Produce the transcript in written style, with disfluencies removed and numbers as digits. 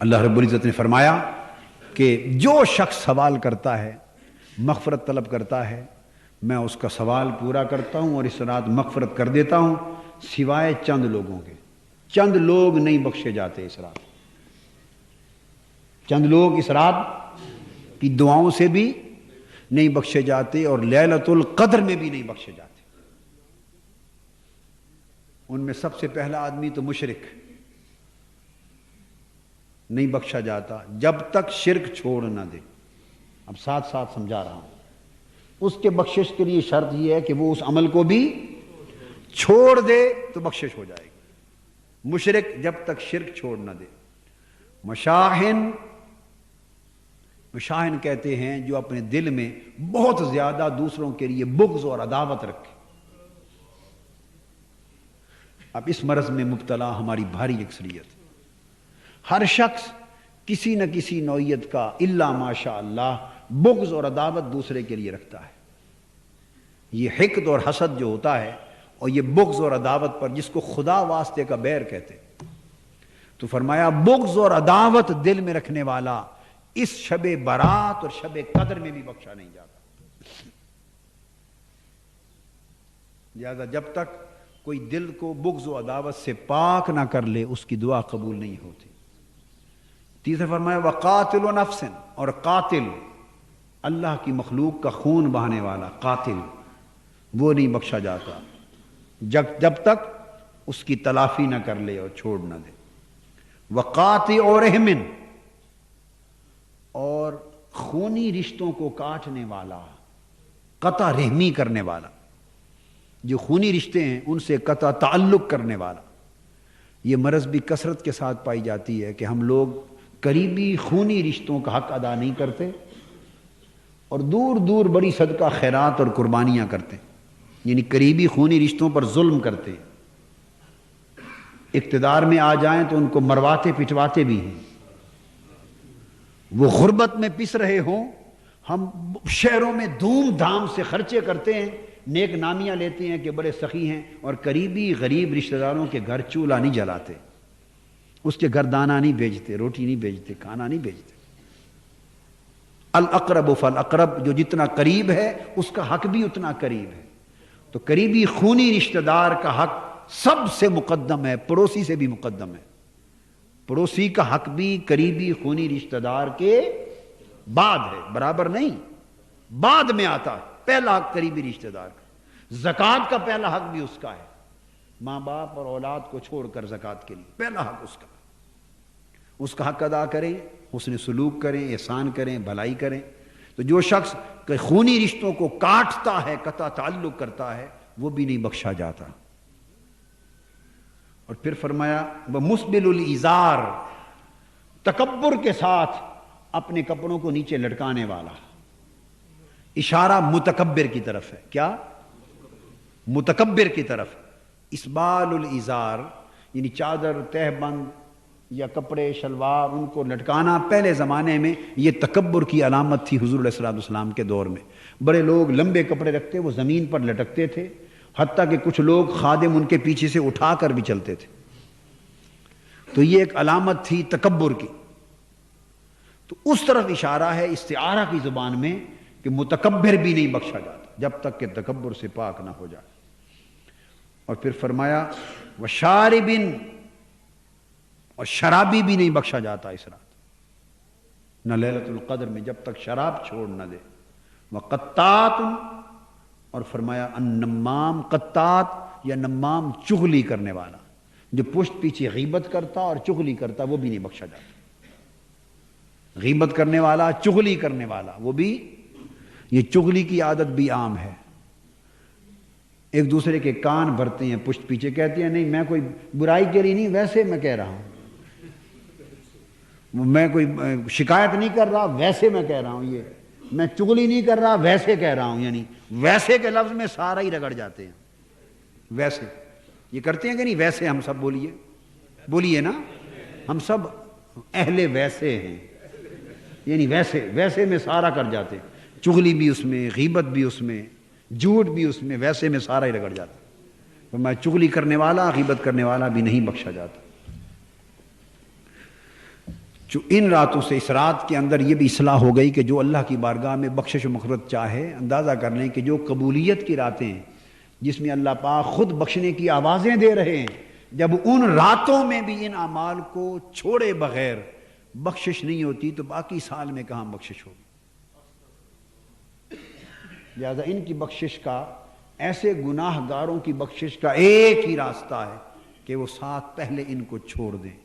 اللہ رب العزت نے فرمایا کہ جو شخص سوال کرتا ہے، مغفرت طلب کرتا ہے، میں اس کا سوال پورا کرتا ہوں اور اس رات مغفرت کر دیتا ہوں، سوائے چند لوگوں کے۔ چند لوگ نہیں بخشے جاتے اس رات، چند لوگ اس رات کی دعاؤں سے بھی نہیں بخشے جاتے اور لیلۃ القدر میں بھی نہیں بخشے جاتے۔ ان میں سب سے پہلا آدمی تو مشرک، نہیں بخشا جاتا جب تک شرک چھوڑ نہ دے۔ اب ساتھ ساتھ سمجھا رہا ہوں، اس کے بخشش کے لیے شرط یہ ہے کہ وہ اس عمل کو بھی چھوڑ دے تو بخشش ہو جائے گی۔ مشرک جب تک شرک چھوڑ نہ دے۔ مشاہن کہتے ہیں جو اپنے دل میں بہت زیادہ دوسروں کے لیے بغض اور عداوت رکھے۔ اب اس مرض میں مبتلا ہماری بھاری اکثریت، ہر شخص کسی نہ کسی نوعیت کا الا ماشاء اللہ بغض اور عداوت دوسرے کے لیے رکھتا ہے۔ یہ حقد اور حسد جو ہوتا ہے اور یہ بغض اور عداوت پر، جس کو خدا واسطے کا بیر کہتے، تو فرمایا بغض اور عداوت دل میں رکھنے والا اس شب برات اور شب قدر میں بھی بخشا نہیں جاتا۔ لہذا جب تک کوئی دل کو بغض و عداوت سے پاک نہ کر لے اس کی دعا قبول نہیں ہوتی۔ تیسرا فرمایا وقاتل نفس، اور قاتل اللہ کی مخلوق کا خون بہانے والا قاتل، وہ نہیں بخشا جاتا جب تک اس کی تلافی نہ کر لے اور چھوڑ نہ دے۔ وقاطع رحم، اور خونی رشتوں کو کاٹنے والا، قطع رحمی کرنے والا، جو خونی رشتے ہیں ان سے قطع تعلق کرنے والا۔ یہ مرض بھی کثرت کے ساتھ پائی جاتی ہے کہ ہم لوگ قریبی خونی رشتوں کا حق ادا نہیں کرتے اور دور دور بڑی صدقہ خیرات اور قربانیاں کرتے ہیں، یعنی قریبی خونی رشتوں پر ظلم کرتے ہیں۔ اقتدار میں آ جائیں تو ان کو مرواتے پٹواتے بھی ہیں۔ وہ غربت میں پس رہے ہوں، ہم شہروں میں دھوم دھام سے خرچے کرتے ہیں، نیک نامیاں لیتے ہیں کہ بڑے سخی ہیں، اور قریبی غریب رشتہ داروں کے گھر چولہا نہیں جلاتے، اس کے گھر دانا نہیں بیچتے، روٹی نہیں بیچتے، کھانا نہیں بیچتے۔ الاقرب فالاقرب، جو جتنا قریب ہے اس کا حق بھی اتنا قریب ہے۔ تو قریبی خونی رشتہ دار کا حق سب سے مقدم ہے، پڑوسی سے بھی مقدم ہے۔ پڑوسی کا حق بھی قریبی خونی رشتہ دار کے بعد ہے، برابر نہیں، بعد میں آتا ہے۔ پہلا حق قریبی رشتہ دار کا۔ زکوٰۃ کا پہلا حق بھی اس کا ہے، ماں باپ اور اولاد کو چھوڑ کر زکوٰۃ کے لیے پہلا حق اس کا۔ اس کا حق ادا کریں، حسن سلوک کریں، احسان کریں، بھلائی کریں۔ تو جو شخص خونی رشتوں کو کاٹتا ہے، قطع تعلق کرتا ہے، وہ بھی نہیں بخشا جاتا۔ اور پھر فرمایا وَمُسْبِلُ الْإِزَارِ، تکبر کے ساتھ اپنے کپڑوں کو نیچے لٹکانے والا۔ اشارہ متکبر کی طرف ہے، کیا؟ متکبر کی طرف۔ اسبال الازار یعنی چادر، تہ بند یا کپڑے شلوار ان کو لٹکانا، پہلے زمانے میں یہ تکبر کی علامت تھی۔ حضور علیہ الصلوۃ والسلام کے دور میں بڑے لوگ لمبے کپڑے رکھتے، وہ زمین پر لٹکتے تھے، حتیٰ کہ کچھ لوگ خادم ان کے پیچھے سے اٹھا کر بھی چلتے تھے۔ تو یہ ایک علامت تھی تکبر کی۔ تو اس طرف اشارہ ہے استعارہ کی زبان میں کہ متکبر بھی نہیں بخشا جاتا جب تک کہ تکبر سے پاک نہ ہو جائے۔ اور پھر فرمایا وشاربن، اور شرابی بھی نہیں بخشا جاتا اس رات، نہ لیلۃ القدر میں، جب تک شراب چھوڑ نہ دے۔ وقطات، اور فرمایا النمام، قطات یا نمام چغلی کرنے والا، جو پشت پیچھے غیبت کرتا اور چغلی کرتا، وہ بھی نہیں بخشا جاتا۔ غیبت کرنے والا، چغلی کرنے والا، وہ بھی، یہ چغلی کی عادت بھی عام ہے۔ ایک دوسرے کے کان بھرتے ہیں پشت پیچھے، کہتے ہیں نہیں میں کوئی برائی کے لیے نہیں، ویسے میں کہہ رہا ہوں، میں کوئی شکایت نہیں کر رہا، ویسے میں کہہ رہا ہوں، یہ میں چغلی نہیں کر رہا، ویسے کہہ رہا ہوں۔ یعنی ویسے کے لفظ میں سارا ہی رگڑ جاتے ہیں۔ ویسے یہ کرتے ہیں کہ نہیں؟ ویسے ہم سب بولیے نا، ہم سب اہل ویسے ہیں، یعنی ویسے میں سارا کر جاتے ہیں، چغلی بھی اس میں، غیبت بھی اس میں، جھوٹ بھی اس میں، ویسے میں سارا ہی رگڑ جاتا ہے۔ تو میں چغلی کرنے والا، غیبت کرنے والا بھی نہیں بخشا جاتا۔ ان راتوں سے اس رات کے اندر یہ بھی اصلاح ہو گئی کہ جو اللہ کی بارگاہ میں بخشش و مغفرت چاہے، اندازہ کر لیں کہ جو قبولیت کی راتیں ہیں جس میں اللہ پاک خود بخشنے کی آوازیں دے رہے ہیں، جب ان راتوں میں بھی ان اعمال کو چھوڑے بغیر بخشش نہیں ہوتی تو باقی سال میں کہاں بخشش ہوگی؟ لہذا ان کی بخشش کا، ایسے گناہ گاروں کی بخشش کا ایک ہی راستہ ہے کہ وہ ساتھ پہلے ان کو چھوڑ دیں۔